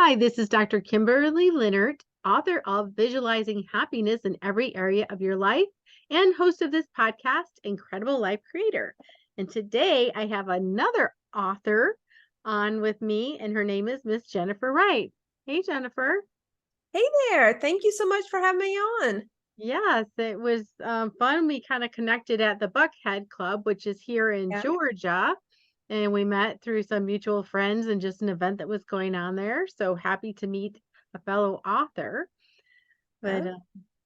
Hi, this is Dr. Kimberley Linert, author of Visualizing Happiness in Every Area of Your Life and host of this podcast, Incredible Life Creator. And today I have another author on with me, and her name is Miss Jennifer Wright. Hey, Jennifer. Hey there. Thank you so much for having me on. Yes, it was fun. We kind of connected at the Buckhead Club, which is here in Yeah. Georgia. And we met through some mutual friends and just an event that was going on there. So happy to meet a fellow author. But Oh,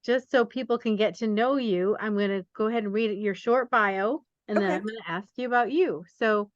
just so people can get to know you, I'm going to go ahead and read your short bio, and then okay. I'm going to ask you about you. So,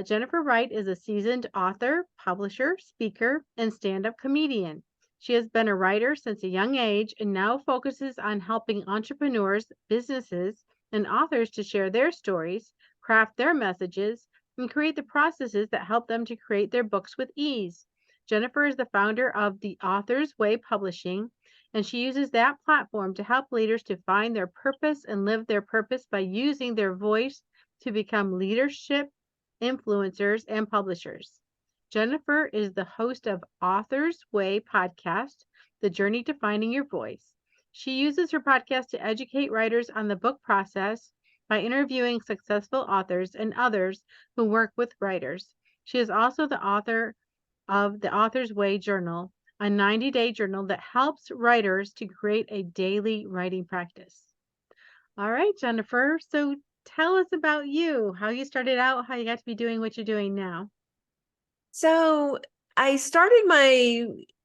Jennifer Wright is a seasoned author, publisher, speaker, and stand up comedian. She has been a writer since a young age and now focuses on helping entrepreneurs, businesses, and authors to share their stories, craft their messages, and create the processes that help them to create their books with ease. Jennifer is the founder of The Author's Way Publishing, and she uses that platform to help leaders to find their purpose and live their purpose by using their voice to become leadership influencers, and publishers. Jennifer is the host of Author's Way podcast, The Journey to Finding Your Voice. She uses her podcast to educate writers on the book process by interviewing successful authors and others who work with writers. She is also the author of the Author's Way Journal, a 90-day journal that helps writers to create a daily writing practice. All right, Jennifer. So tell us about you, how you started out, how you got to be doing what you're doing now. So I started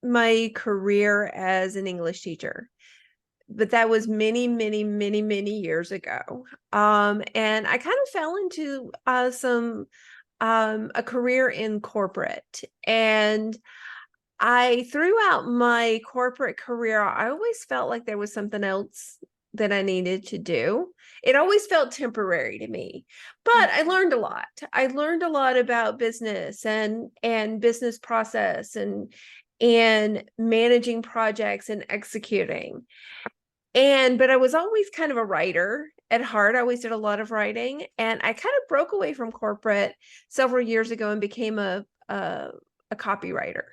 my career as an English teacher, but that was many years ago. And I kind of fell into some a career in corporate. And I throughout my corporate career, I always felt like there was something else that I needed to do. It always felt temporary to me, but I learned a lot. I learned a lot about business and business process and managing projects and executing. But I was always kind of a writer at heart. I always did a lot of writing, and I kind of broke away from corporate several years ago and became a copywriter,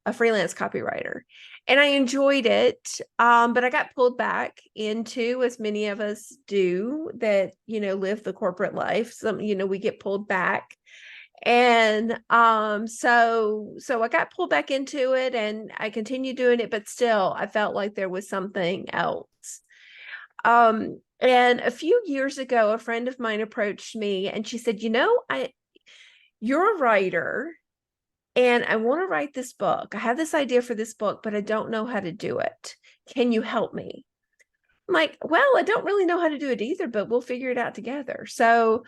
a freelance copywriter. And I enjoyed it. But I got pulled back into, as many of us do that, live the corporate life. Some, we get pulled back. And so I got pulled back into it and I continued doing it, but still I felt like there was something else. And a few years ago, a friend of mine approached me and she said, you're a writer and I want to write this book. I have this idea for this book, but I don't know how to do it. Can you help me? I'm like, well, I don't really know how to do it either, but we'll figure it out together. So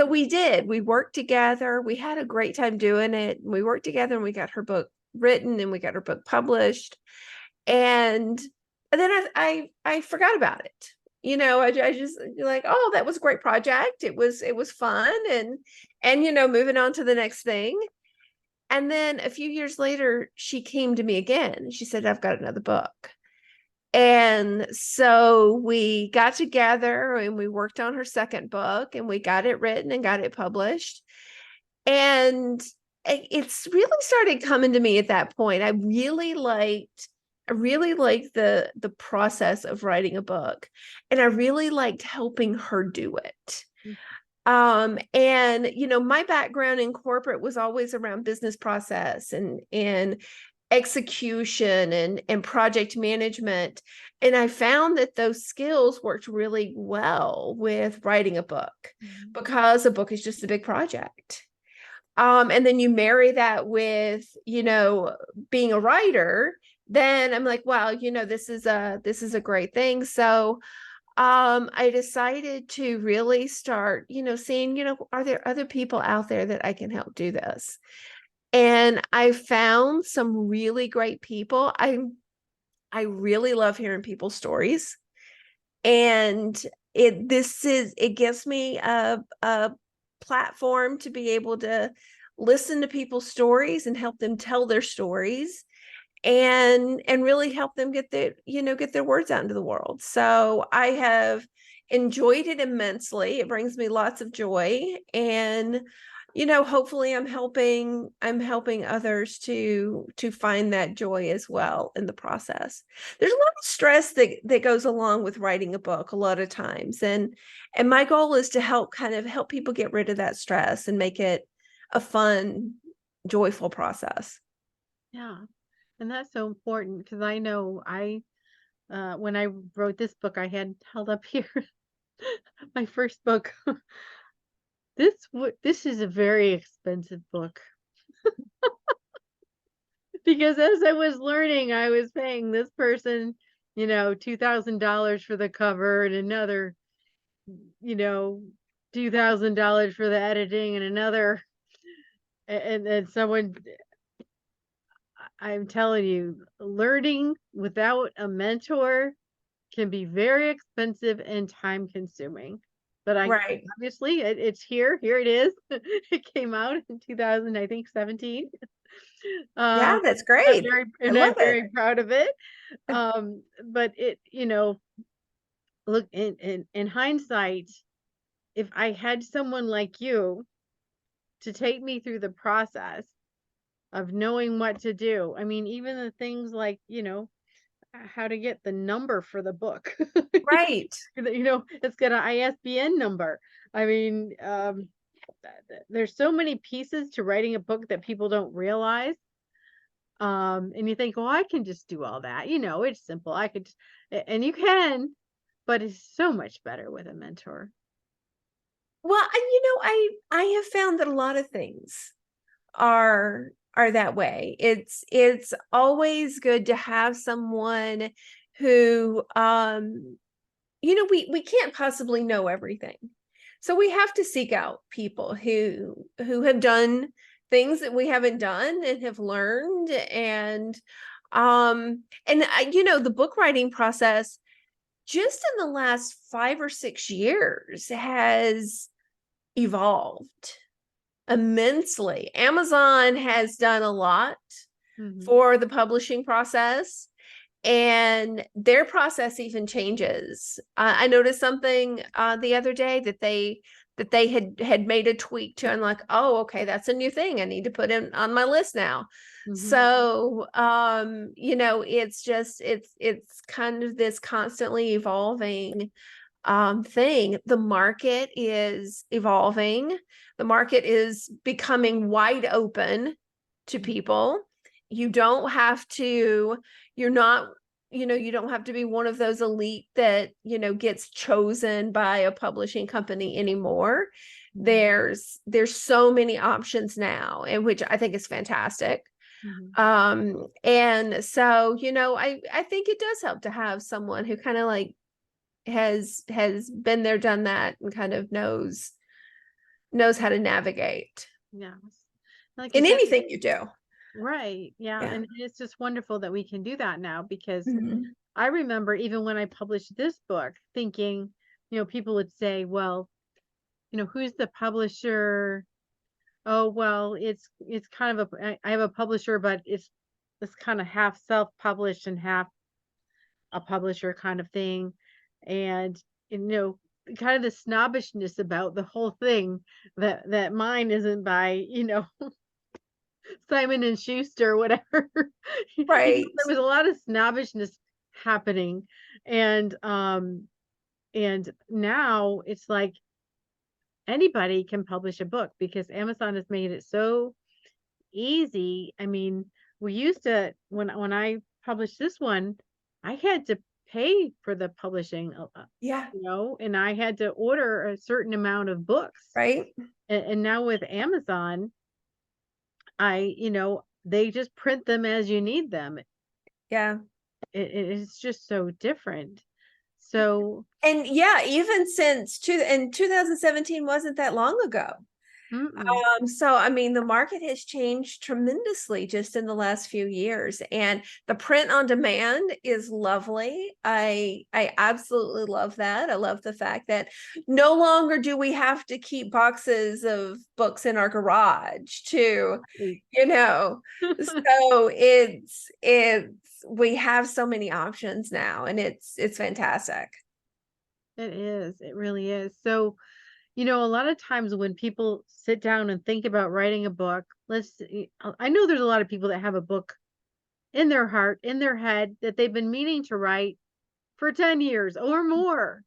we did. We worked together. We had a great time doing it. We worked together and we got her book written and we got her book published. And then I forgot about it. I just like, oh, that was a great project. It was fun and moving on to the next thing. And then a few years later, she came to me again. She said, I've got another book. And so we got together and we worked on her second book and we got it written and got it published. And it's really started coming to me at that point. I really liked the process of writing a book, and I really liked helping her do it. And my background in corporate was always around business process and execution and project management. And I found that those skills worked really well with writing a book because a book is just a big project. And then you marry that with, being a writer, then I'm like, wow, this is a great thing. So I decided to really start, seeing, are there other people out there that I can help do this? And I found some really great people. I really love hearing people's stories. And it gives me a platform to be able to listen to people's stories and help them tell their stories and really help them get their words out into the world. So I have enjoyed it immensely. It brings me lots of joy. And hopefully I'm helping others to find that joy as well in the process. There's a lot of stress that goes along with writing a book a lot of times. And my goal is to help people get rid of that stress and make it a fun, joyful process. Yeah. And that's so important because I know when I wrote this book, I had held up here my first book. This is a very expensive book because as I was learning, I was paying this person, $2,000 for the cover and another, you know, $2,000 for the editing and another, and someone, I'm telling you, learning without a mentor can be very expensive and time consuming. But Right. obviously it's here it is. It came out in 2000, I think 17. Yeah, Um, that's I'm great. very I and I'm love it. very proud of it. But look in hindsight, if I had someone like you to take me through the process of knowing what to do. I mean, even the things like, how to get the number for the book. Right. It's got an ISBN number. I mean, there's so many pieces to writing a book that people don't realize. And you think, well, I can just do all that. It's simple. And you can, but it's so much better with a mentor. Well, and I have found that a lot of things are that way. It's always good to have someone who we can't possibly know everything. So we have to seek out people who have done things that we haven't done and have learned. And the book writing process just in the last 5 or 6 years has evolved immensely. Amazon has done a lot Hmm. for the publishing process, and their process even changes. I noticed something the other day that they had made a tweak to, and like, oh, okay, that's a new thing I need to put in on my list now. Hmm. So it's kind of this constantly evolving thing. The market is evolving. The market is becoming wide open to people. You don't have to, you're not, you don't have to be one of those elite that, gets chosen by a publishing company anymore. There's so many options now, and which I think is fantastic. Hmm. And so, I think it does help to have someone who kind of like has been there, done that, and kind of knows how to navigate Yes. Like you in said, anything you do. right. Yeah. Yeah. And it's just wonderful that we can do that now because Mhm. I remember even when I published this book thinking, people would say, well, who's the publisher? Oh, well, it's kind of I have a publisher, but it's kind of half self-published and half a publisher kind of thing. And kind of the snobbishness about the whole thing that mine isn't by, Simon and Schuster or whatever. Right. There was a lot of snobbishness happening. And now it's like anybody can publish a book because Amazon has made it so easy. I mean, we used to when I published this one, I had to pay for the publishing, Yeah. and I had to order a certain amount of books. Right. And now with Amazon, they just print them as you need them. Yeah. It's just so different. So, And yeah, even since 2017 wasn't that long ago. mm-mm, So I mean, the market has changed tremendously just in the last few years, and the print on demand is lovely. I absolutely love that. I love the fact that no longer do we have to keep boxes of books in our garage to, right. so it's we have so many options now, and it's fantastic. It is. It really is. So, A lot of times when people sit down and think about writing a book, I know there's a lot of people that have a book in their heart, in their head, that they've been meaning to write for 10 years or more.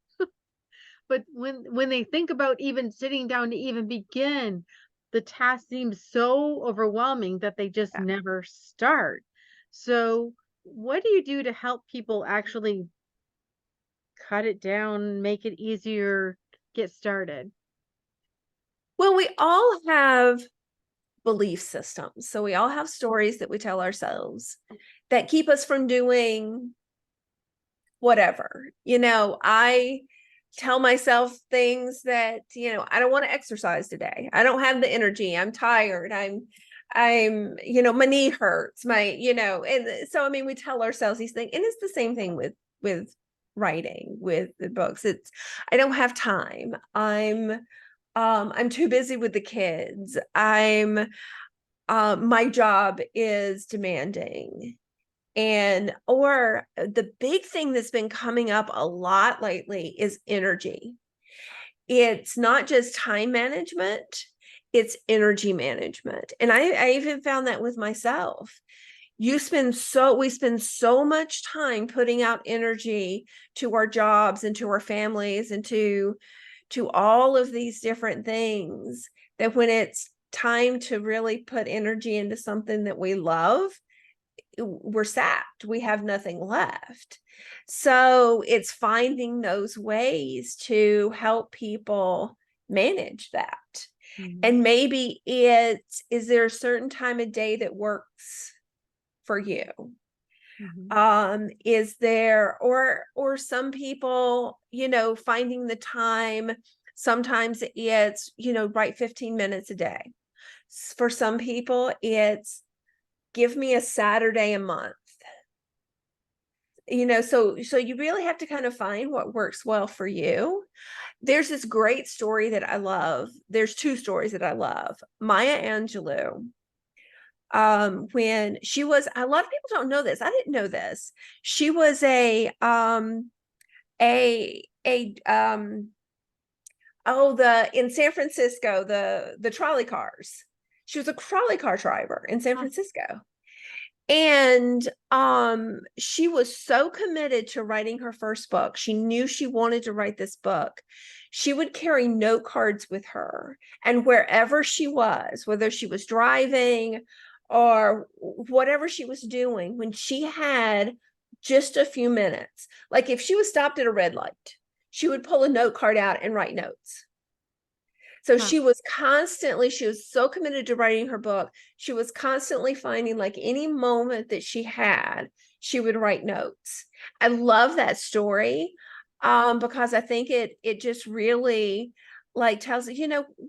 But when they think about even sitting down to even begin, the task seems so overwhelming that they just Yeah. never start. So, what do you do to help people actually cut it down, make it easier, get started? Well, we all have belief systems. So we all have stories that we tell ourselves that keep us from doing whatever. I tell myself things that, I don't want to exercise today. I don't have the energy. I'm tired. My knee hurts. And so I mean, we tell ourselves these things. And it's the same thing with writing, with the books. It's I don't have time. I'm too busy with the kids. My job is demanding. Or the big thing that's been coming up a lot lately is energy. It's not just time management, it's energy management. And I even found that with myself. We spend so much time putting out energy to our jobs and to our families and to all of these different things, that when it's time to really put energy into something that we love, we're sapped. We have nothing left. So it's finding those ways to help people manage that. Mhm, And maybe is there a certain time of day that works for you? mhm. Is there, or some people, finding the time, sometimes it's, write 15 minutes a day. For some people, it's give me a Saturday a month. So you really have to kind of find what works well for you. There's this great story that I love. There's two stories that I love. Maya Angelou, when she was, a lot of people don't know this. I didn't know this. She was a the in San Francisco, the trolley cars. She was a trolley car driver in San Huh, Francisco. And she was so committed to writing her first book. She knew she wanted to write this book. She would carry note cards with her, and wherever she was, whether she was driving or whatever she was doing, when she had just a few minutes, like if she was stopped at a red light, she would pull a note card out and write notes. So huh. she was so committed to writing her book. She was constantly finding, like, any moment that she had, she would write notes. I love that story, because I think it just really, like, tells it,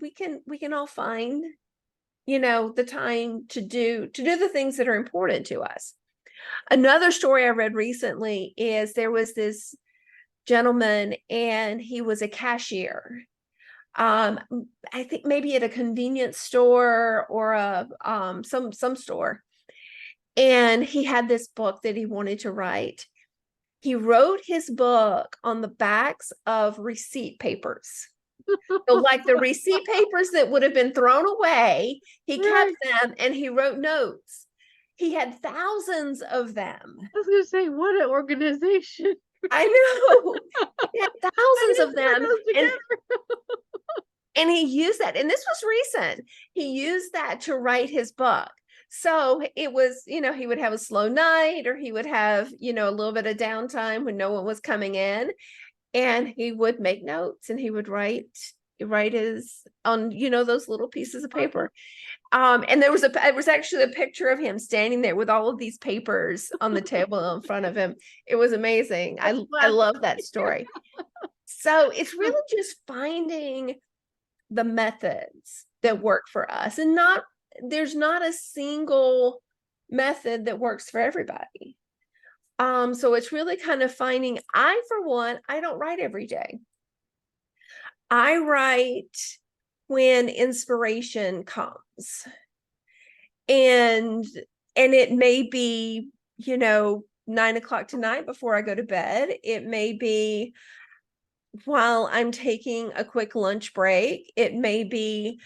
we can all find, the time to do the things that are important to us. Another story I read recently is there was this gentleman, and he was a cashier, um I think maybe at a convenience store or a some store, and he had this book that he wanted to write. He wrote his book on the backs of receipt papers. So, like, the receipt papers that would have been thrown away, he kept Right. them and he wrote notes. He had thousands of them. I was gonna say, what an organization. I know. He had I thousands of didn't put them, those and together. he used that, and this was recent. He used that to write his book. So it was, he would have a slow night, or he would have, a little bit of downtime when no one was coming in, and he would make notes, and he would write his on, those little pieces of paper. And it was actually a picture of him standing there with all of these papers on the table in front of him. It was amazing. That's I classic. love that story. So it's really just finding the methods that work for us, and there's not a single method that works for everybody. So it's really kind of finding. For one, I don't write every day. I write when inspiration comes, and it may be, 9 o'clock tonight before I go to bed. It may be while I'm taking a quick lunch break. It may be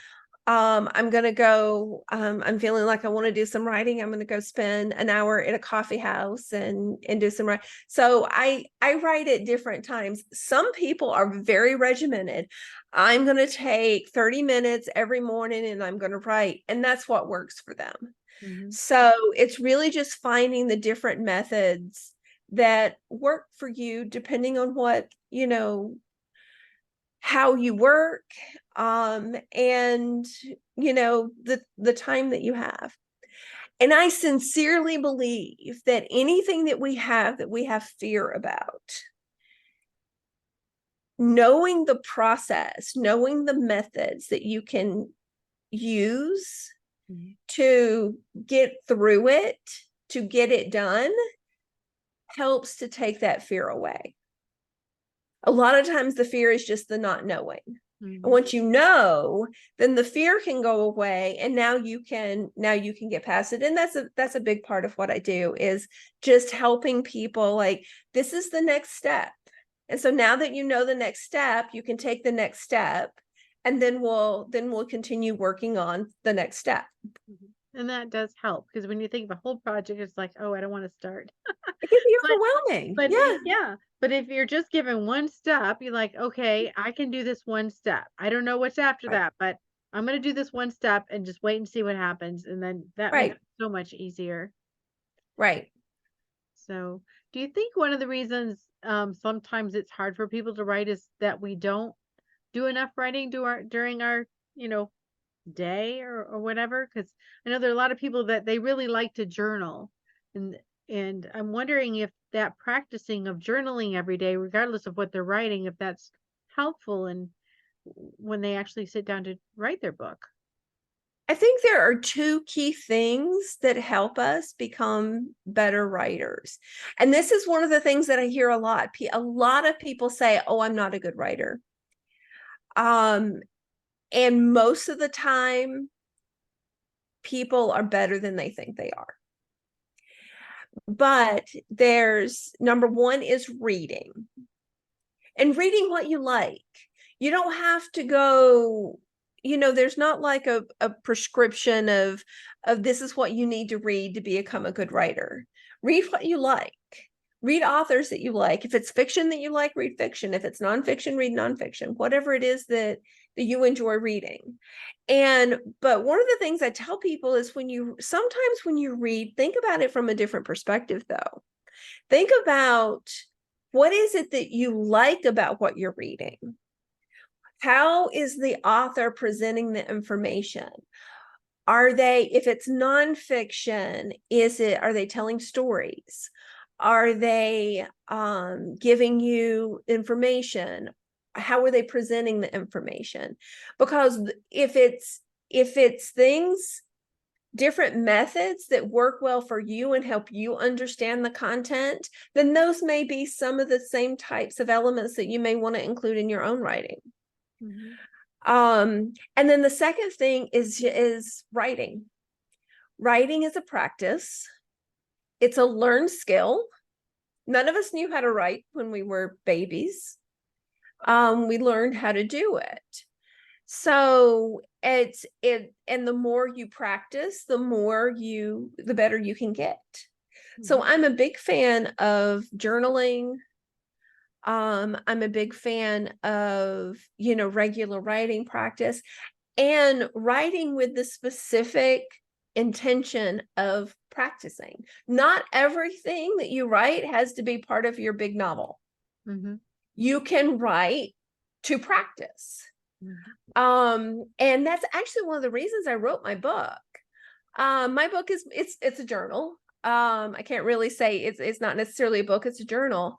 I'm gonna go, I'm feeling like I want to do some writing. I'm gonna go spend an hour at a coffee house and do some writing. So I write at different times. Some people are very regimented. I'm gonna take 30 minutes every morning and I'm gonna write, and that's what works for them. Mm-hmm. So it's really just finding the different methods that work for you, depending on what, how you work, and the time that you have. And I sincerely believe that anything that we have fear about, knowing the process, knowing the methods that you can use Mm-hmm. to get through it, to get it done, helps to take that fear away. A lot of times the fear is just the not knowing. And Mm-hmm. once you know, then the fear can go away, and now you can get past it. And that's a big part of what I do, is just helping people, like, this is the next step. And so now that you know the next step, you can take the next step, and then we'll continue working on the next step. Mm-hmm. And that does help, because when you think of a whole project, it's like, oh, I don't want to start. It can be But overwhelming. but Yeah, yeah, but if you're just given one step, you're like, okay, I can do this one step. I don't know what's after right, that, but I'm gonna do this one step and just wait and see what happens. And then that makes right, it so much easier. right. So, do you think one of the reasons sometimes it's hard for people to write is that we don't do enough writing during our, you know, day or whatever? Because I know there are a lot of people that they really like to journal, and I'm wondering if that practicing of journaling every day, regardless of what they're writing, if that's helpful and when they actually sit down to write their book. I think there are two key things that help us become better writers. And this is one of the things that I hear a lot. A lot of people say, "Oh, I'm not a good writer." Um, and most of the time, people are better than they think they are. But there's number one is reading, and reading what you like. You don't have to go, there's not like a prescription of this is what you need to read to become a good writer. Read what you like. Read authors that you like. If it's fiction that you like, read fiction. If it's nonfiction, read nonfiction. Whatever it is that you enjoy reading. But one of the things I tell people is, sometimes when you read, think about it from a different perspective, though. Think about, what is it that you like about what you're reading? How is the author presenting the information? If it's nonfiction, are they telling stories? Are they giving you information? How are they presenting the information? Because if it's things, different methods that work well for you and help you understand the content, then those may be some of the same types of elements that you may want to include in your own writing. Mm-hmm. And then the second thing is writing. Writing is a practice. It's a learned skill. None of us knew how to write when we were babies. We learned how to do it. So and the more you practice, the better you can get. So Mm-hmm. I'm a big fan of journaling. I'm a big fan of, regular writing practice, and writing with the specific intention of practicing. Not everything that you write has to be part of your big novel. Mm-hmm. You can write to practice. Mm-hmm. And that's actually one of the reasons I wrote my book. My book it's a journal. I can't really say it's not necessarily a book, it's a journal.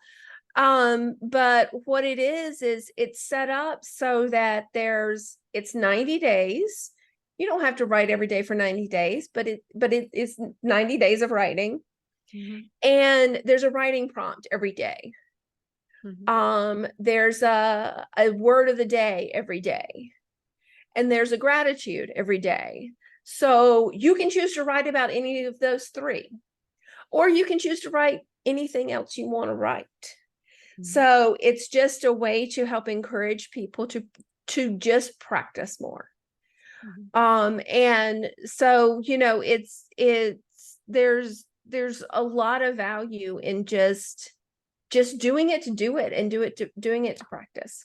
But what it is it's set up so that it's 90 days. You don't have to write every day for 90 days, but it is 90 days of writing. Mm-hmm. And there's a writing prompt every day. There's a word of the day every day, and there's a gratitude every day. So you can choose to write about any of those three, or you can choose to write anything else you want to write. So it's just a way to help encourage people to just practice more. And so, it's there's a lot of value in just doing it to do it, and doing it to practice.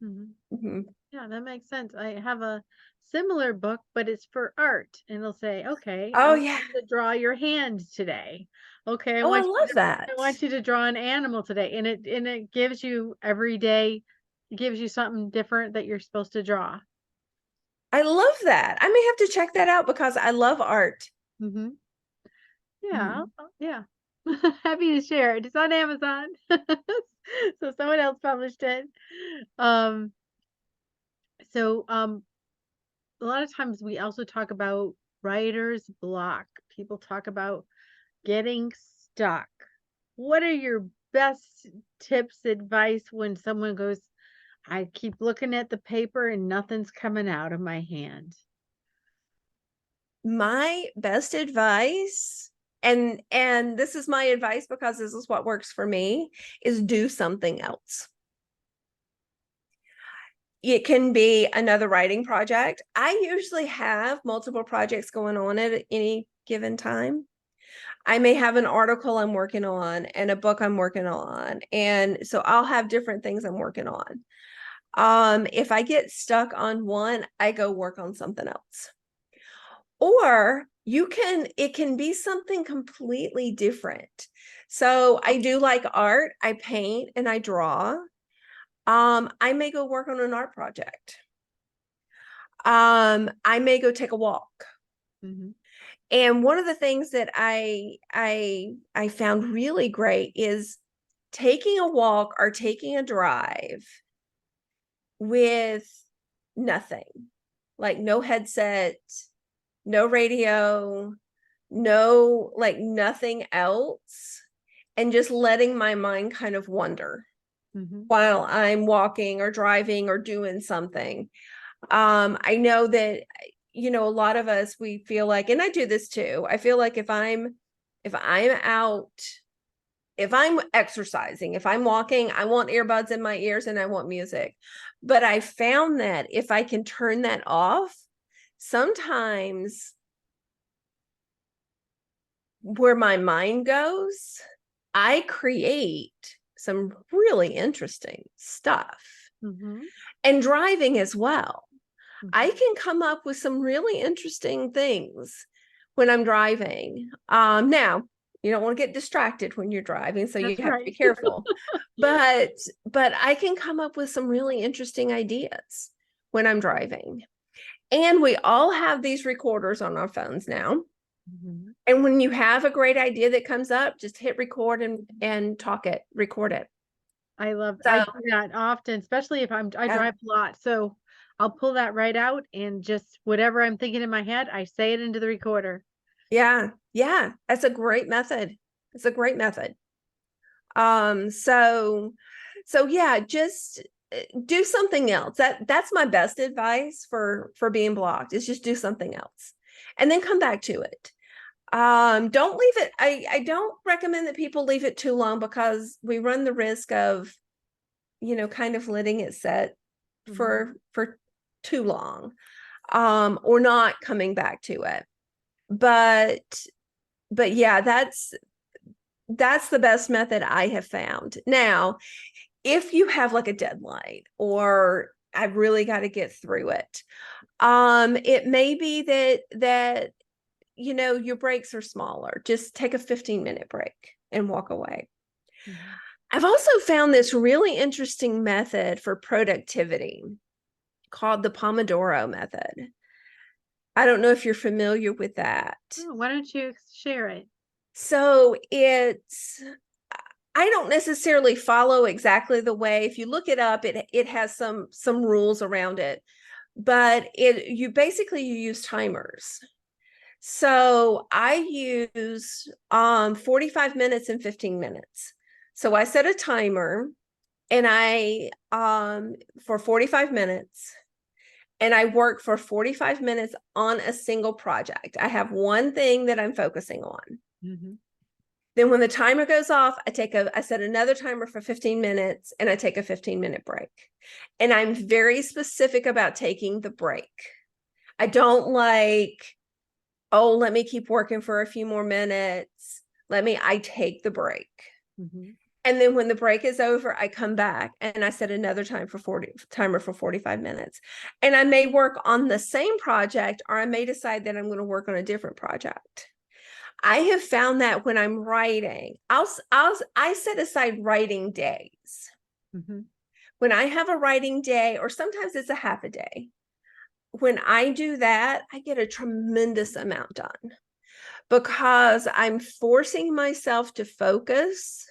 Yeah, that makes sense. I have a similar book, but it's for art, and it'll say, "Okay, I Oh want yeah. you to draw your hand today. Okay, Oh, I love that. I want you to draw an animal today," and it gives you every day, it gives you something different that you're supposed to draw. I love that. I may have to check that out because I love art. Yeah, yeah. Happy to share it. It's on Amazon, so someone else published it. Um, so a lot of times we also talk about writer's block. People talk about getting stuck. What are your best tips, advice when someone goes, I keep looking at the paper and nothing's coming out of my hand? My best advice, and this is my advice because this is what works for me, is do something else. It can be another writing project. I usually have multiple projects going on at any given time. I may have an article I'm working on and a book I'm working on. And so I'll have different things I'm working on. If I get stuck on one, I go work on something else. Or it can be something completely different. So I do like art, I paint and I draw. I may go work on an art project. I may go take a walk. And one of the things that I found really great is taking a walk or taking a drive with nothing, like no headset, no radio, no, like nothing else, and just letting my mind kind of wander while I'm walking or driving or doing something. I know that, a lot of us, we feel like, and I do this too, I feel like if I'm out, if I'm exercising, if I'm walking, I want earbuds in my ears and I want music. But I found that if I can turn that off, sometimes where my mind goes, I create some really interesting stuff. And driving as well. I can come up with some really interesting things when I'm driving. Now, you don't want to get distracted when you're driving, so you have to be careful. But I can come up with some really interesting ideas when I'm driving. And we all have these recorders on our phones now. And when you have a great idea that comes up, just hit record and record it. I do that often, especially if I drive a lot. So I'll pull that right out and just whatever I'm thinking in my head, I say it into the recorder. Yeah. Yeah. That's a great method. It's a great method. So yeah, just do something else. That's my best advice for being blocked, is just do something else and then come back to it. Don't leave it. I don't recommend that people leave it too long, because we run the risk of, kind of letting it set for too long, or not coming back to it. But yeah, that's the best method I have found. Now, if you have like a deadline or I've really got to get through it, it may be that your breaks are smaller. Just take a 15-minute break and walk away. I've also found this really interesting method for productivity called the Pomodoro method. I don't know if you're familiar with that. Oh, why don't you share it? So I don't necessarily follow exactly the way. If you look it up, it has some rules around it, but you use timers. So I use 45 minutes and 15 minutes. So I set a timer and I for 45 minutes, and I work for 45 minutes on a single project. I have one thing that I'm focusing on. Then when the timer goes off, I set another timer for 15 minutes and I take a 15-minute break. And I'm very specific about taking the break. I don't like, oh, let me keep working for a few more minutes. I take the break. Mhm. And then when the break is over, I come back and I set another timer for 45 minutes. And I may work on the same project, or I may decide that I'm going to work on a different project. I have found that when I'm writing, I set aside writing days. Mhm. When I have a writing day, or sometimes it's a half a day, when I do that, I get a tremendous amount done because I'm forcing myself to focus.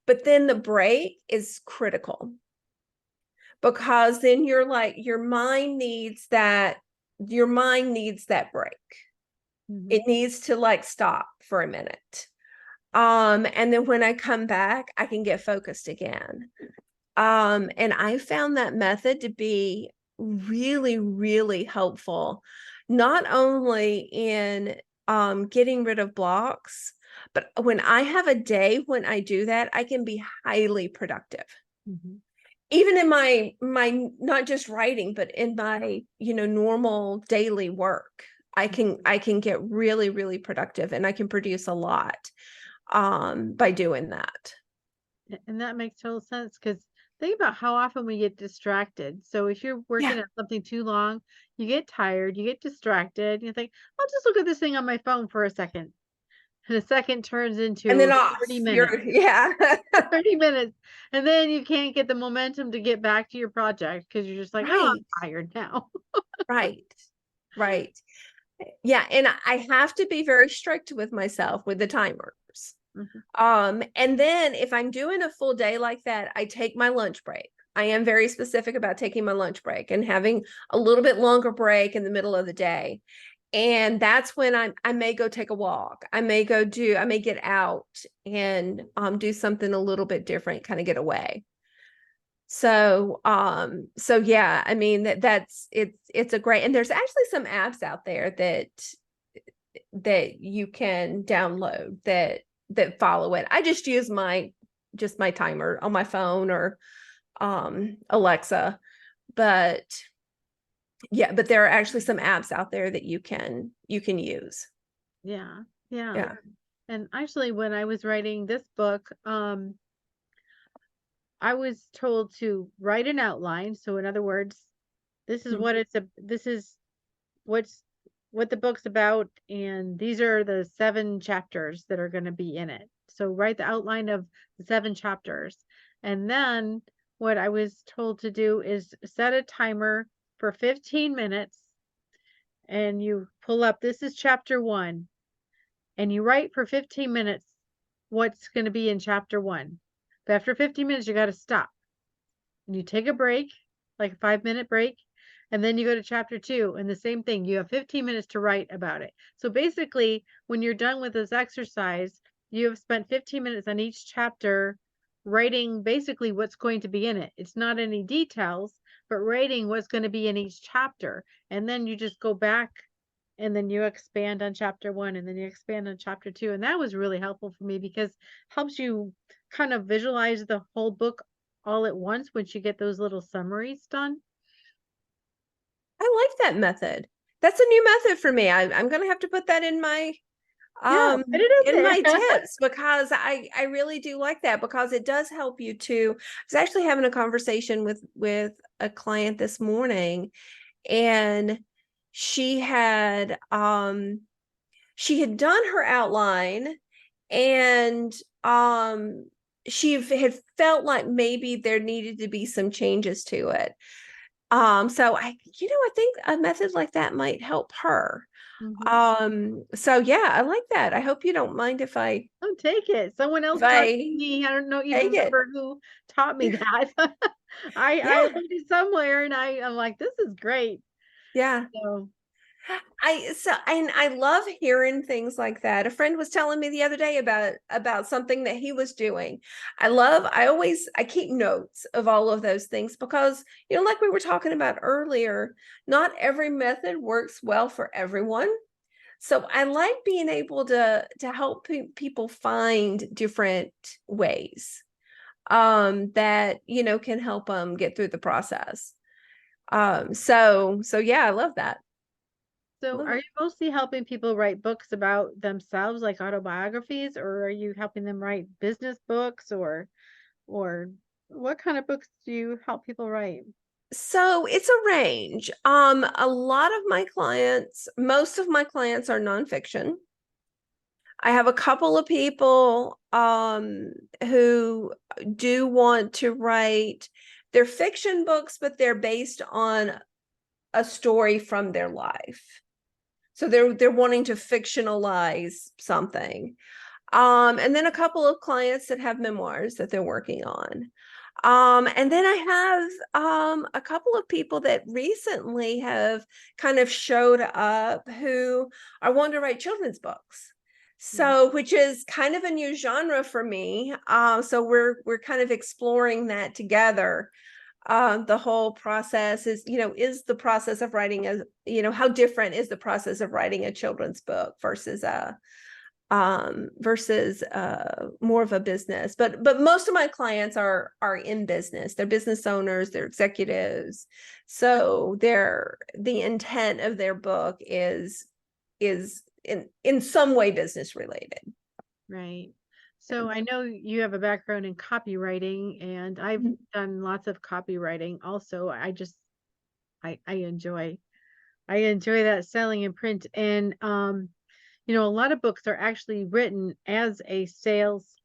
But then the break is critical because then you're like, your mind needs that break. It Mhm. needs to like stop for a minute. And then when I come back, I can get focused again. And I found that method to be really, really helpful, not only in getting rid of blocks, but when I have a day when I do that, I can be highly productive. Mhm. Even in my not just writing, but in my, normal daily work, I can get really, really productive and I can produce a lot by doing that. And that makes total sense because think about how often we get distracted. So if you're Yeah. working at something too long, you get tired, you get distracted, you think, I'll just look at this thing on my phone for a second. And a second turns And then into off. 30 minutes, Yeah. 30 minutes. And then you can't get the momentum to get back to your project because you're just like, oh, Right. I'm tired now. Right. Right. Yeah. And I have to be very strict with myself with the timers. Mhm. And then if I'm doing a full day like that, I take my lunch break. I am very specific about taking my lunch break and having a little bit longer break in the middle of the day. And that's when I may go take a walk. I may get out and do something a little bit different, kind of get away. So yeah, I mean it's a great, and there's actually some apps out there that you can download that follow it. I just use my timer on my phone or Alexa, but yeah, but there are actually some apps out there that you can use. Yeah. Yeah. Yeah. And actually, when I was writing this book, I was told to write an outline. So in other words, this is what's what the book's about, and these are the 7 chapters that are going to be in it. So write the outline of the 7 chapters. And then what I was told to do is set a timer for 15 minutes and you pull up this is chapter 1 and you write for 15 minutes what's going to be in chapter 1. But after 15 minutes you got to stop and you take a break, like a 5-minute break, and then you go to chapter 2 and the same thing. You have 15 minutes to write about it. So basically, when you're done with this exercise, you have spent 15 minutes on each chapter writing basically what's going to be in it. It's not any details, but writing what's going to be in each chapter. And then you just go back and then you expand on chapter 1 and then you expand on chapter 2. And that was really helpful for me because it helps you kind of visualize the whole book all at once once you get those little summaries done. I like that method. That's a new method for me. I'm gonna have to put that Yeah, put it in in my there. tips because I really do like that because it does help you to. I was actually having a conversation with a client this morning, and she had she had done her outline, and she had felt like maybe there needed to be some changes to it. So I think a method like that might help her. Mhm. So yeah, I like that. I hope you don't mind Oh, take it. Someone if else taught I me. I don't know even take it. remember who taught me that. I Yeah, learned it somewhere and I'm like, this is great. yeah. So I love hearing things like that. A friend was telling me the other day about something that he was doing. I keep notes of all of those things because, like we were talking about earlier, not every method works well for everyone. So I like being able to help people find different ways that, can help them get through the process. So yeah, I love that. So, Love are it. you mostly helping people write books about themselves, like autobiographies, or are you helping them write business books, or what kind of books do you help people write? So it's a range. A lot of my clients, most of my clients are nonfiction. I have a couple of people who do want to write their fiction books, but they're based on a story from their life. So they're wanting to fictionalize something. And then a couple of clients that have memoirs that they're working on. And then I have a couple of people that recently have kind of showed up who are wanting to write children's books. Mm. So, which is kind of a new genre for me. So we're kind of exploring that together. The whole process is the process of writing how different is the process of writing a children's book versus more of a business, but most of my clients are in business. They're business owners, they're executives, so the intent of their book is in some way business related. Right. So I know you have a background in copywriting, and I've Mhm. done lots of copywriting also. I enjoy that selling in print. And a lot of books are actually written as a sales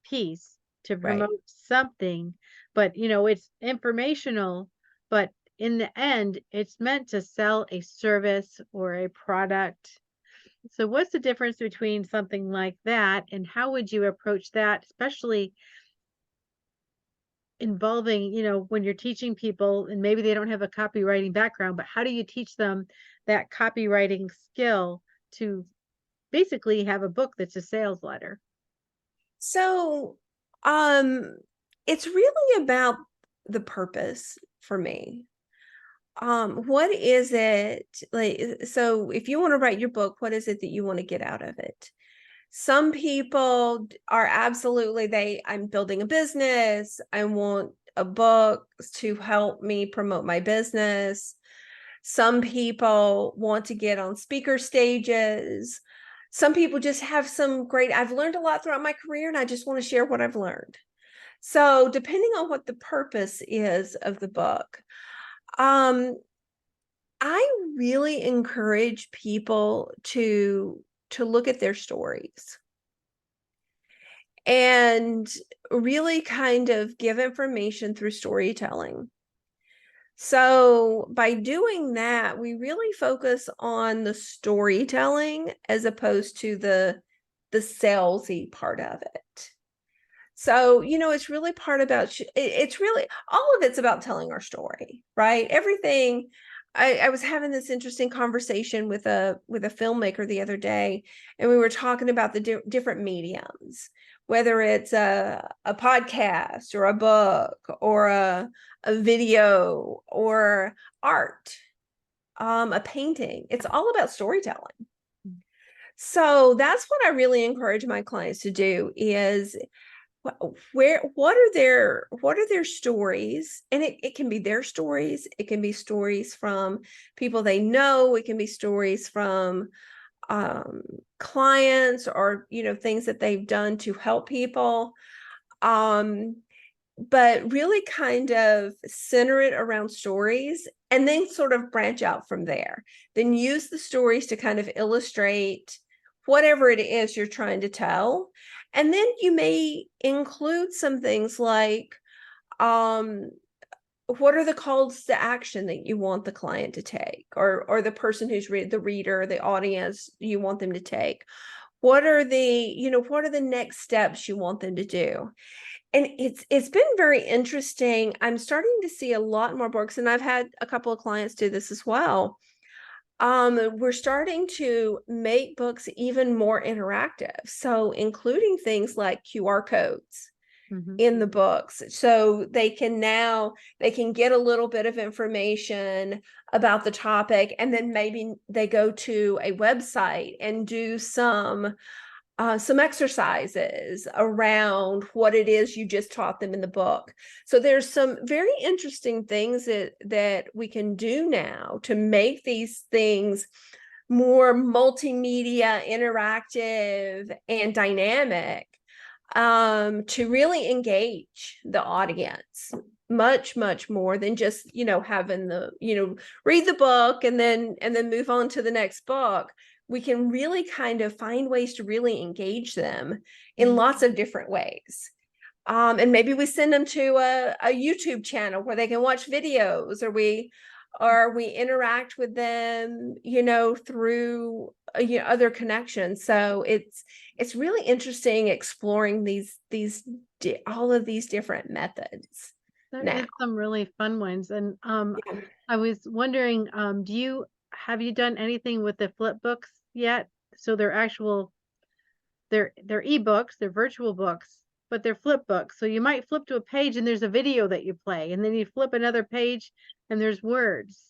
piece to Right. promote something, but it's informational, but in the end, it's meant to sell a service or a product. So what's the difference between something like that, and how would you approach that, especially involving, when you're teaching people and maybe they don't have a copywriting background, but how do you teach them that copywriting skill to basically have a book that's a sales letter? So um it's really about the purpose for me. What is it like? So if you want to write your book, what is it that you want to get out of it? Some people are absolutely I'm building a business. I want a book to help me promote my business. Some people want to get on speaker stages. Some people just have I've learned a lot throughout my career and I just want to share what I've learned. So depending on what the purpose is of the book, um, I really encourage people to look at their stories and really kind of give information through storytelling. So by doing that, we really focus on the storytelling as opposed to the salesy part of it. So, it's really part about it's really all of it's about telling our story, right? Everything. I was having this interesting conversation with a filmmaker the other day, and we were talking about the different mediums, whether it's a podcast or a book or a video or art, a painting. It's all about storytelling. So that's what I really encourage my clients to do is what are their stories, and it can be their stories, it can be stories from people they know, it can be stories from um clients or things that they've done to help people, um but really kind of center it around stories and then sort of branch out from there, then use the stories to kind of illustrate whatever it is you're trying to tell. And then you may include some things like um what are the calls to action that you want the client to take, or the person who's the reader, the audience, you want them to take. What are the next steps you want them to do? And it's been very interesting. I'm starting to see a lot more books, and I've had a couple of clients do this as well. We're starting to make books even more interactive, so including things like QR codes. Mhm. in the books. So they can get a little bit of information about the topic, and then maybe they go to a website and do some exercises around what it is you just taught them in the book. So there's some very interesting things that we can do now to make these things more multimedia, interactive, and dynamic, to really engage the audience much more than just, having the, read the book and then move on to the next book. We can really kind of find ways to really engage them in Mhm. lots of different ways. And maybe we send them to a YouTube channel where they can watch videos, or we interact with them, through other connections. So it's really interesting exploring all of these different methods There now. is some really fun ones, and, Yeah. I was wondering, have you done anything with the flip books yet? So they're actual they're ebooks, they're virtual books, but they're flip books. So you might flip to a page and there's a video that you play, and then you flip another page and there's words.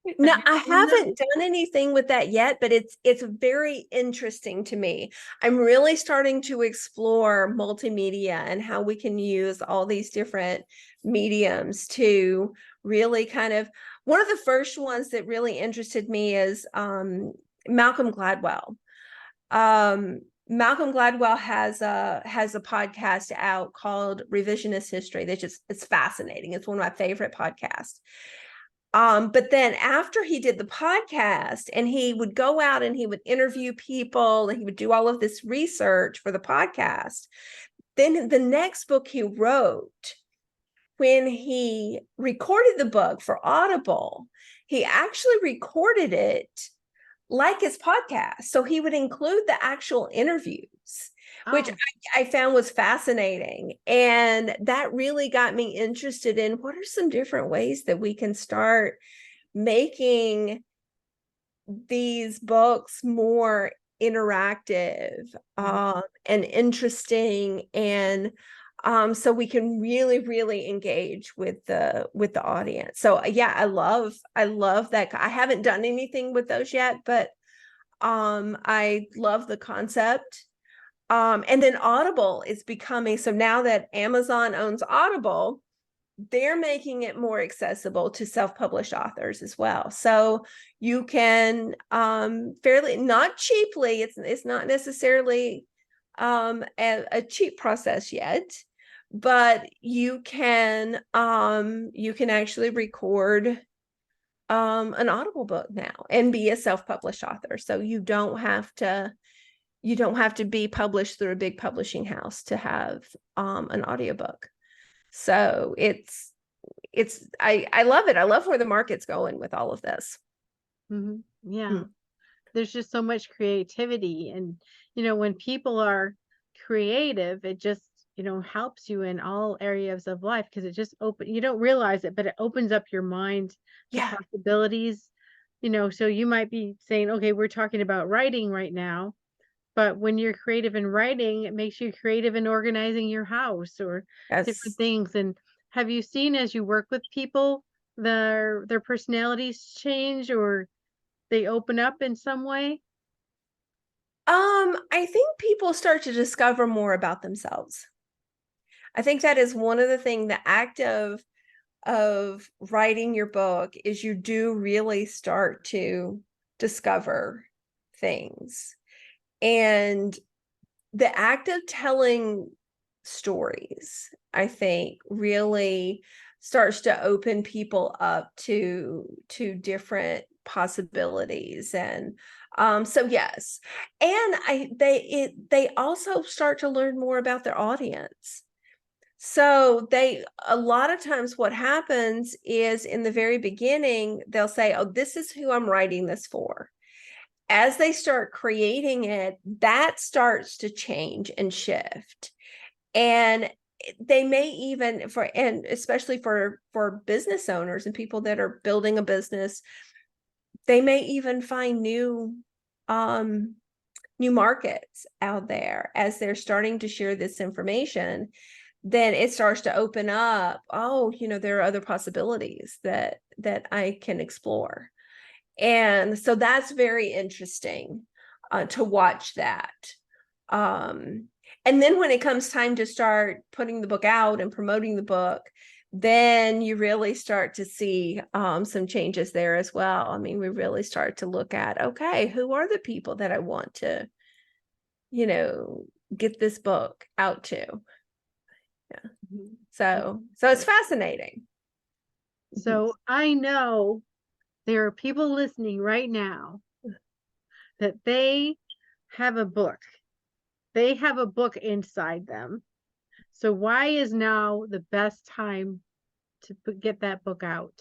Have No, you I seen those? haven't done anything with that yet, but it's very interesting to me. I'm really starting to explore multimedia and how we can use all these different mediums to really kind of. One of the first ones that really interested me is Malcolm Gladwell. Malcolm Gladwell has a podcast out called Revisionist History. It's fascinating. It's one of my favorite podcasts. But then after he did the podcast, and he would go out and he would interview people and he would do all of this research for the podcast, then the next book he wrote, when he recorded the book for Audible, he actually recorded it like his podcast. So he would include the actual interviews, which Oh, I found was fascinating. And that really got me interested in what are some different ways that we can start making these books more interactive, mhm, and interesting, and so we can really engage with the audience. So yeah, I love that. I haven't done anything with those yet, but I love the concept. And then Audible is becoming, so now that Amazon owns Audible, they're making it more accessible to self-published authors as well. So you can fairly, not cheaply, it's not necessarily a cheap process yet, but you can actually record an Audible book now and be a self-published author. So you don't have to be published through a big publishing house to have an audiobook. So I love it. I love where the market's going with all of this. mhm, yeah. Mm. There's just so much creativity, and, when people are creative, it just, helps you in all areas of life because it just you don't realize it, but it opens up your mind to Yeah. possibilities. So you might be saying, okay, we're talking about writing right now, but when you're creative in writing, it makes you creative in organizing your house or different Yes. things. And have you seen, as you work with people, their personalities change, or they open up in some way? I think people start to discover more about themselves. I think that is one of the things, the act of writing your book is you do really start to discover things. And the act of telling stories, I think, really starts to open people up to different possibilities. And so yes, and they also start to learn more about their audience. So a lot of times what happens is in the very beginning, they'll say, oh, this is who I'm writing this for. As they start creating it, that starts to change and shift. And they may even, and especially for business owners and people that are building a business, they may even find um new markets out there as they're starting to share this information, then it starts to open up. Oh, there are other possibilities that I can explore. And so that's very interesting to watch that. And then when it comes time to start putting the book out and promoting the book, then you really start to see some changes there as well. I mean, we really start to look at, okay, who are the people that I want to, get this book out to? Yeah. So it's fascinating. So I know there are people listening right now that they have a book. They have a book inside them. So why is now the best time to get that book out?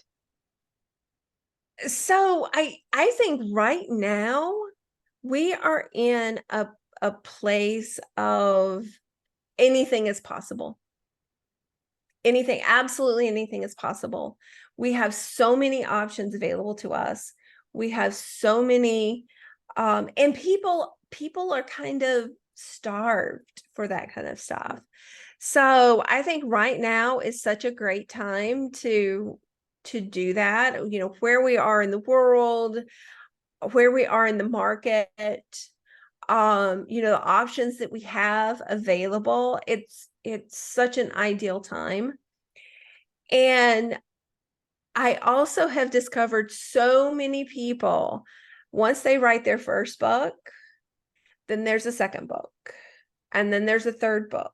So I think right now we are in a place of anything is possible. Anything, absolutely anything is possible. We have so many options available to us. We have so many and people are kind of starved for that kind of stuff. So I think right now is such a great time to do that. Where we are in the world, where we are in the market, the options that we have available, it's such an ideal time. And I also have discovered so many people, once they write their first book, then there's a second book, and then there's a third book.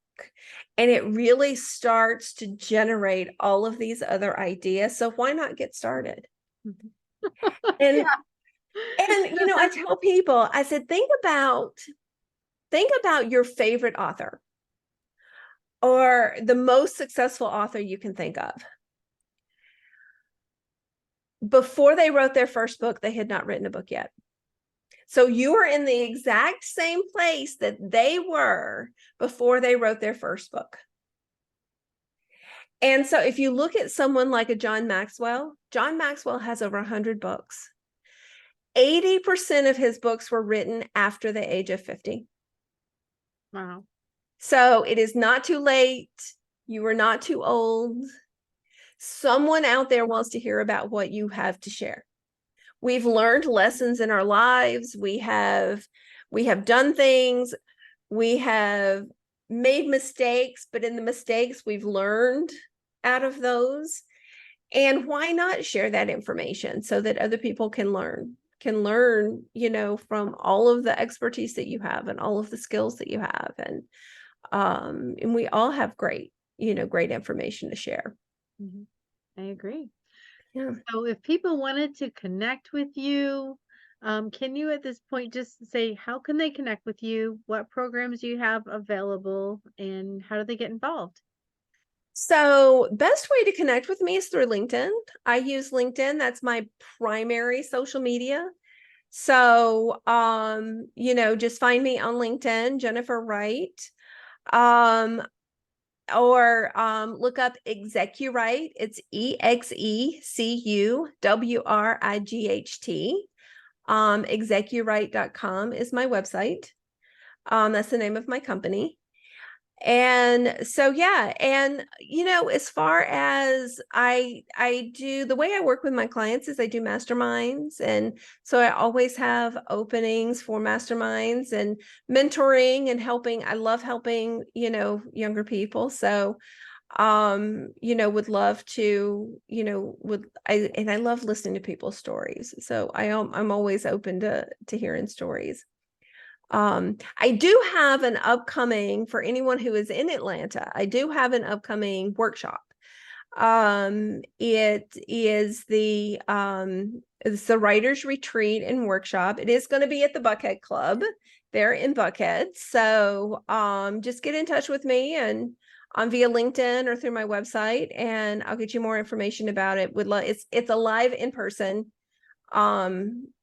And it really starts to generate all of these other ideas. So why not get started? And Yeah. I tell people, I said, think about your favorite author or the most successful author you can think of. Before they wrote their first book, they had not written a book yet. So you are in the exact same place that they were before they wrote their first book. And so if you look at someone like a John Maxwell has over 100 books. 80% of his books were written after the age of 50. Wow. So it is not too late. You are not too old. Someone out there wants to hear about what you have to share. We've learned lessons in our lives. We have done things. We have made mistakes, but in the mistakes, we've learned out of those. And why not share that information so that other people can learn, from all of the expertise that you have and all of the skills that you have. And we all have great information to share. Mm-hmm. I agree. Yeah. So if people wanted to connect with you, can you at this point just say how can they connect with you? What programs you have available and how do they get involved? So best way to connect with me is through LinkedIn. I use LinkedIn. That's my primary social media. So, just find me on LinkedIn, Jennifer Wright. Or look up ExecuWright. It's ExecuWright. ExecuWright.com is my website. That's the name of my company. And so, yeah. And, as far as I do, the way I work with my clients is I do masterminds. And so I always have openings for masterminds and mentoring and helping. I love helping, younger people. So, would love to, and I love listening to people's stories. So I'm always open to hearing stories. I do have an upcoming, for anyone who is in Atlanta, I do have an upcoming workshop. It is it's the Writers Retreat and Workshop. It is going to be at the Buckhead Club there in Buckhead. So just get in touch with me and via LinkedIn or through my website, and I'll get you more information about it. It's a live in-person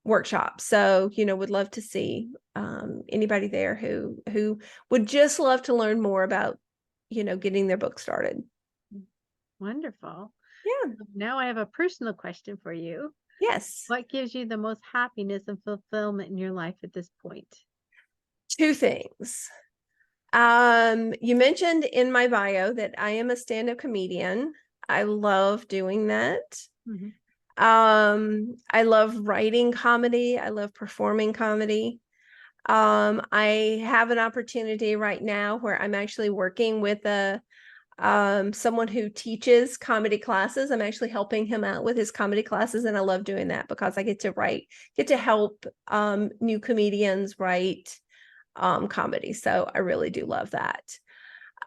workshop. So, would love to see anybody there who would just love to learn more about, getting their book started. Wonderful. Yeah. Now I have a personal question for you. Yes. What gives you the most happiness and fulfillment in your life at this point? Two things. You mentioned in my bio that I am a stand-up comedian. I love doing that. Mhm. I love writing comedy. I love performing comedy. I have an opportunity right now where I'm actually working with a someone who teaches comedy classes. I'm actually helping him out with his comedy classes, and I love doing that because I get to help new comedians write comedy. So I really do love that.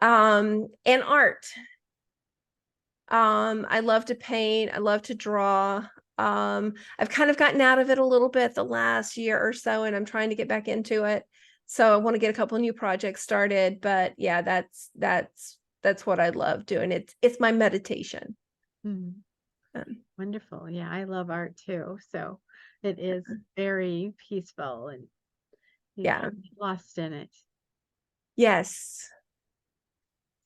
And art. I love to paint. I love to draw. I've kind of gotten out of it a little bit the last year or so, and I'm trying to get back into it. So I want to get a couple new projects started. But yeah, that's what I love doing. It's my meditation. Mhm. Um, Wonderful. Yeah, I love art too. So it is very peaceful and you yeah. can get lost in it. Yes.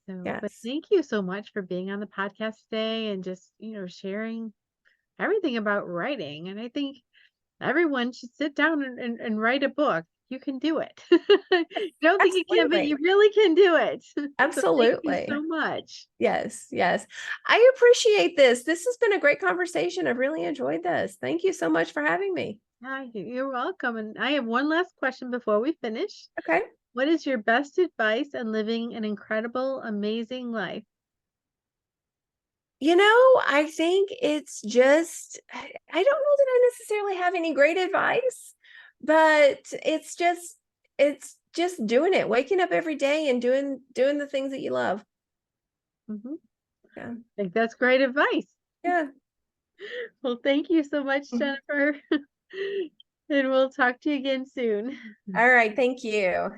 So, but Yes. thank you so much for being on the podcast today and just, sharing everything about writing. And I think everyone should sit down and write a book. You can do it. You don't think you can, but Absolutely. you really can do it. So thank you Absolutely. so much. Yes. Yes. I appreciate this. This has been a great conversation. I've really enjoyed this. Thank you so much for having me. You're welcome. And I have one last question before we finish. Okay. What is your best advice on living an incredible, amazing life? I think it's just, I don't know that I necessarily have any great advice, but it's just doing it, waking up every day and doing the things that you love. Mhm. Yeah. I think that's great advice. Yeah. Well, thank you so much, Mhm. Jennifer. And we'll talk to you again soon. All right. Thank you.